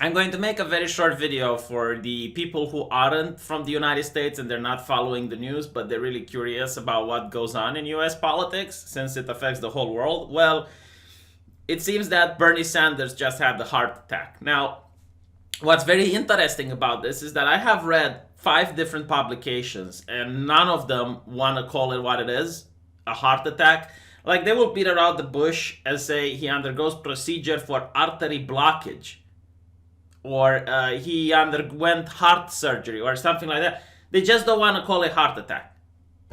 I'm going to make a very short video for the people who aren't from the United States and they're not following the news, but they're really curious about what goes on in US politics since it affects the whole world. Well, it seems that Bernie Sanders just had the heart attack. Now, what's very interesting about this is that I have read 5 different publications and none of them want to call it what it is, a heart attack. Like they will beat around the bush and say he undergoes procedure for artery blockage or he underwent heart surgery or something like that. They just don't want to call it heart attack,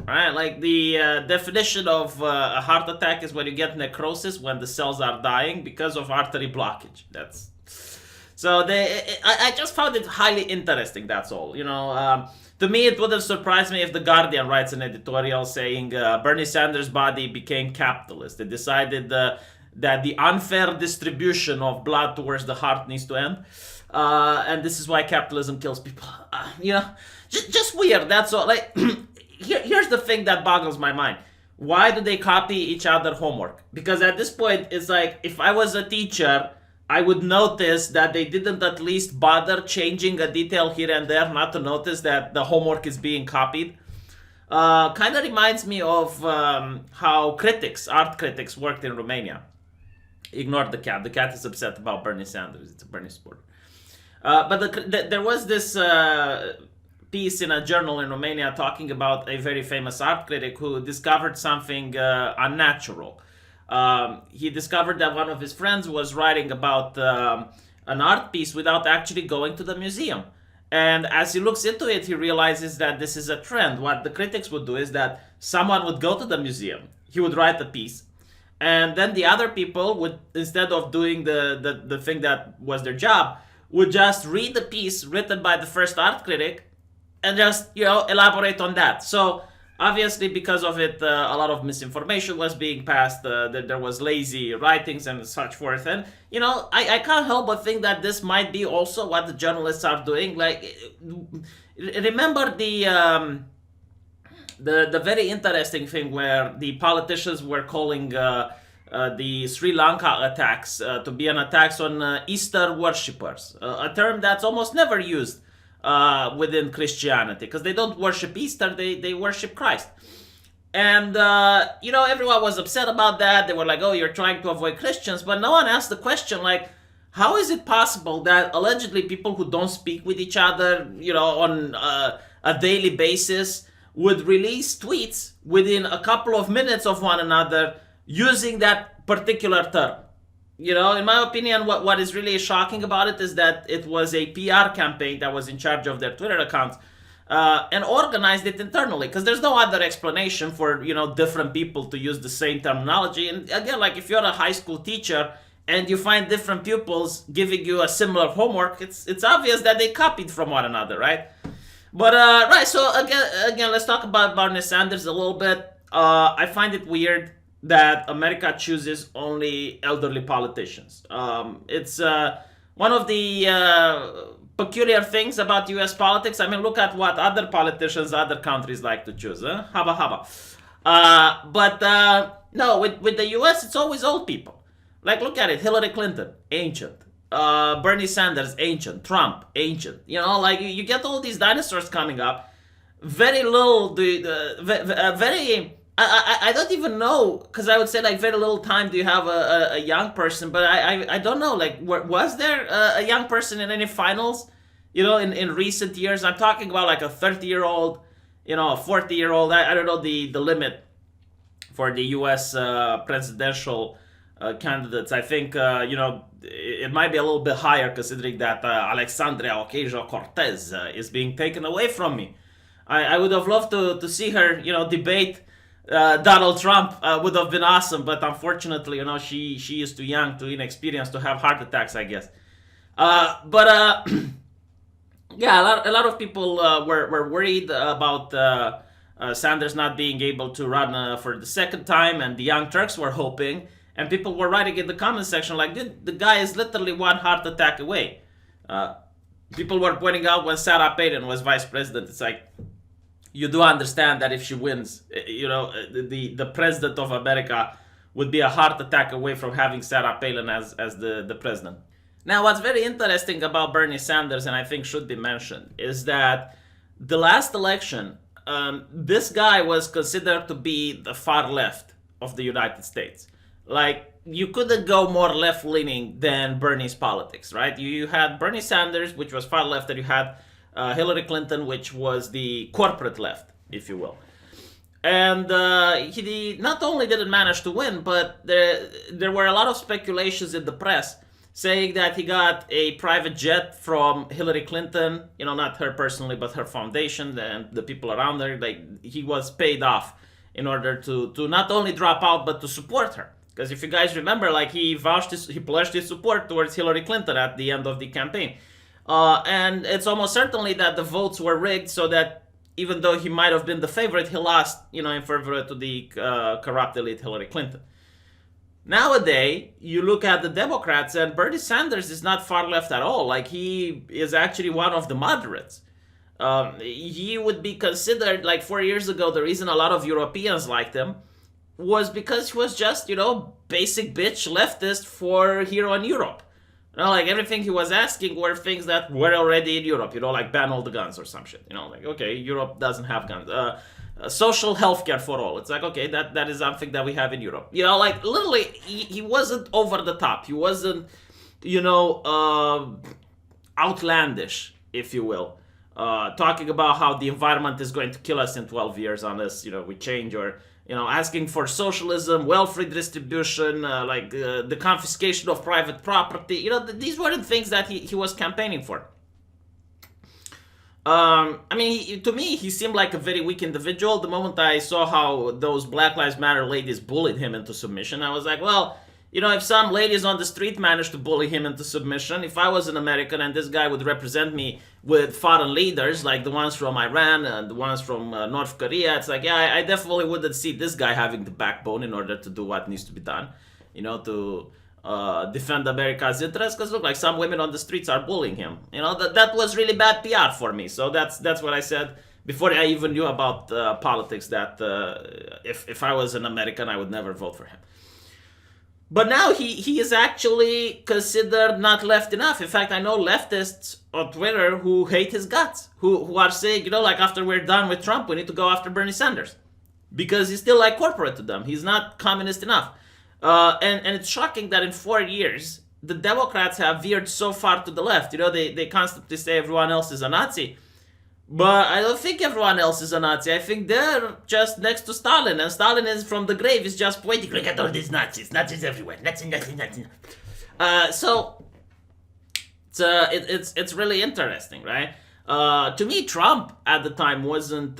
right? Like the definition of a heart attack is when you get necrosis when the cells are dying because of artery blockage. That's so I just found it highly interesting. That's all. To me, it wouldn't surprise me if the Guardian writes an editorial saying Bernie Sanders' body became capitalist. They decided that the unfair distribution of blood towards the heart needs to end. And this is why capitalism kills people. Just weird. That's all. Like, here's the thing that boggles my mind. Why do they copy each other homework? Because at this point, it's like if I was a teacher, I would notice that they didn't at least bother changing a detail here and there, not to notice that the homework is being copied. Kind of reminds me of how art critics, worked in Romania. Ignore the cat. The cat is upset about Bernie Sanders. It's a Bernie supporter. But there was this piece in a journal in Romania talking about a very famous art critic who discovered something unnatural. He discovered that one of his friends was writing about an art piece without actually going to the museum. And as he looks into it, he realizes that this is a trend. What the critics would do is that someone would go to the museum, he would write the piece, and then the other people would, instead of doing the thing that was their job, would just read the piece written by the first art critic and just elaborate on that. So obviously because of it, a lot of misinformation was being passed, that there was lazy writings and such forth. And I can't help but think that this might be also what the journalists are doing. Like, remember the very interesting thing where the politicians were calling the Sri Lanka attacks to be an attacks on Easter worshippers, a term that's almost never used within Christianity, because they don't worship Easter, they worship Christ. And everyone was upset about that. They were like, oh, you're trying to avoid Christians. But no one asked the question, like, how is it possible that allegedly people who don't speak with each other on a daily basis would release tweets within a couple of minutes of one another using that particular term? In my opinion, what is really shocking about it is that it was a PR campaign that was in charge of their Twitter accounts and organized it internally, because there's no other explanation for different people to use the same terminology. And again, like if you're a high school teacher and you find different pupils giving you a similar homework, it's obvious that they copied from one another, right? But right, so again, let's talk about Bernie Sanders a little bit. I find it weird that America chooses only elderly politicians. It's one of the peculiar things about U.S. politics. I mean, look at what other politicians, other countries like to choose. Haba haba. But no, with the U.S., it's always old people. Like, look at it. Hillary Clinton, ancient. Bernie Sanders, ancient. Trump, ancient. Like you get all these dinosaurs coming up. Very little, very. I don't even know, because I would say like very little time do you have a young person, but I don't know, like was there a young person in any finals, in recent years? I'm talking about like a 30-year-old, a 40-year-old. I don't know the limit for the U.S. Presidential candidates. I think it might be a little bit higher, considering that Alexandria Ocasio-Cortez is being taken away from me. I would have loved to see her debate Donald Trump. Would have been awesome, but unfortunately, she is too young, too inexperienced to have heart attacks, I guess. But yeah, a lot of people were worried about Sanders not being able to run for the second time, and the Young Turks were hoping, and people were writing in the comment section like, the guy is literally one heart attack away. People were pointing out when Sarah Palin was vice president, it's like, you do understand that if she wins, the president of America would be a heart attack away from having Sarah Palin as the president. Now, what's very interesting about Bernie Sanders, and I think should be mentioned, is that the last election, this guy was considered to be the far left of the United States. Like, you couldn't go more left leaning than Bernie's politics, right? You had Bernie Sanders, which was far left, and you had Hillary Clinton, which was the corporate left, if you will. And he not only didn't manage to win, but there were a lot of speculations in the press saying that he got a private jet from Hillary Clinton, not her personally, but her foundation and the people around her. Like, he was paid off in order to not only drop out, but to support her. Because if you guys remember, like, he pledged his support towards Hillary Clinton at the end of the campaign. And it's almost certainly that the votes were rigged so that even though he might have been the favorite, he lost, in favor to the corrupt elite Hillary Clinton. Nowadays, you look at the Democrats, and Bernie Sanders is not far left at all. Like, he is actually one of the moderates. He would be considered, like 4 years ago, the reason a lot of Europeans liked him was because he was just, basic bitch leftist for here on Europe. Like, everything he was asking were things that were already in Europe, like ban all the guns or some shit. Like, okay, Europe doesn't have guns. Social healthcare for all. It's like, okay, that is something that we have in Europe. Like, literally, he wasn't over the top. He wasn't, outlandish, if you will. Talking about how the environment is going to kill us in 12 years unless, we change, or, asking for socialism, wealth redistribution, the confiscation of private property. These weren't things that he was campaigning for. To me, he seemed like a very weak individual. The moment I saw how those Black Lives Matter ladies bullied him into submission, I was like, well, if some ladies on the street managed to bully him into submission, if I was an American and this guy would represent me with foreign leaders, like the ones from Iran and the ones from North Korea, it's like, yeah, I definitely wouldn't see this guy having the backbone in order to do what needs to be done, to defend America's interests. Because look, like, some women on the streets are bullying him. That was really bad PR for me. So that's what I said before I even knew about politics, that if I was an American, I would never vote for him. But now he is actually considered not left enough. In fact, I know leftists on Twitter who hate his guts, who are saying, like, after we're done with Trump, we need to go after Bernie Sanders. Because he's still, like, corporate to them. He's not communist enough. And it's shocking that in 4 years, the Democrats have veered so far to the left. They constantly say everyone else is a Nazi. But I don't think everyone else is a Nazi. I think they're just next to Stalin, and Stalin is from the grave, is just pointing, look at all these Nazis everywhere. Nazi. So it's really interesting, right? To me, Trump at the time wasn't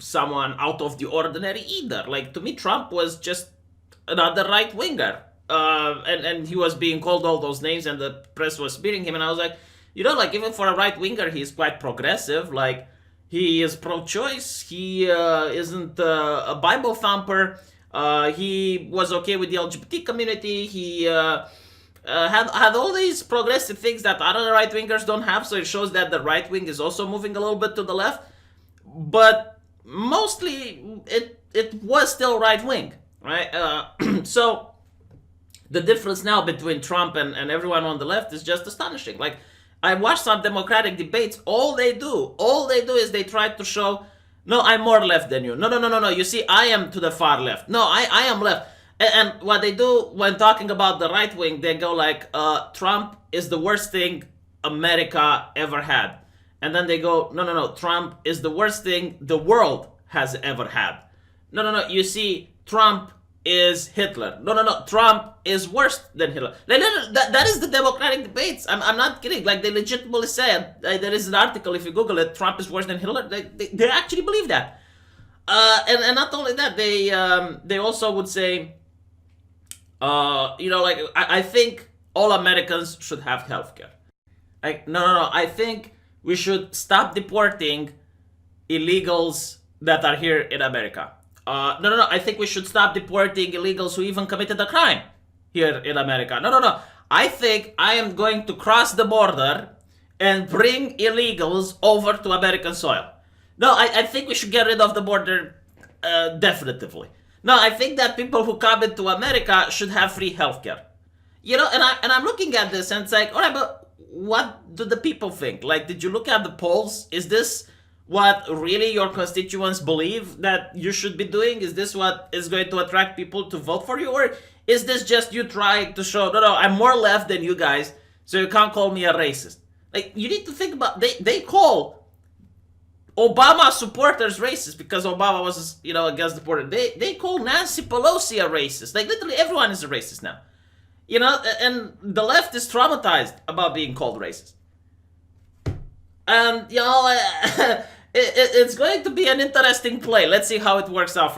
someone out of the ordinary either. Like, to me, Trump was just another right winger, and he was being called all those names, and the press was spearing him, and I was like, even for a right winger, he's quite progressive. Like, he is pro-choice. He isn't a Bible thumper. He was okay with the LGBT community. He had all these progressive things that other right wingers don't have. So it shows that the right wing is also moving a little bit to the left, but mostly it was still right wing, right? So the difference now between Trump and everyone on the left is just astonishing. Like, I watched some Democratic debates. All they do is they try to show, no, I'm more left than you. No. You see, I am to the far left. No, I am left. And what they do when talking about the right wing, they go like, Trump is the worst thing America ever had. And then they go, no, Trump is the worst thing the world has ever had. No, you see, Trump is Hitler. No, Trump is worse than Hitler. That is the Democratic debates. I'm not kidding. Like, they legitimately said, there is an article, if you Google it, Trump is worse than Hitler. They actually believe that. And not only that, they also would say, I think all Americans should have healthcare. Like, no, I think we should stop deporting illegals that are here in America. No, I think we should stop deporting illegals who even committed a crime here in America. No, I think I am going to cross the border and bring illegals over to American soil. No, I think we should get rid of the border definitively. No, I think that people who come into America should have free healthcare. And I'm looking at this and it's like, all right, but what do the people think? Like, did you look at the polls? Is this what really your constituents believe that you should be doing? Is this what is going to attract people to vote for you? Or is this just you trying to show, no, I'm more left than you guys, so you can't call me a racist? Like, you need to think about, they call Obama supporters racist because Obama was, against the border. They call Nancy Pelosi a racist. Like, literally everyone is a racist now. And the left is traumatized about being called racist. And, it's going to be an interesting play. Let's see how it works out for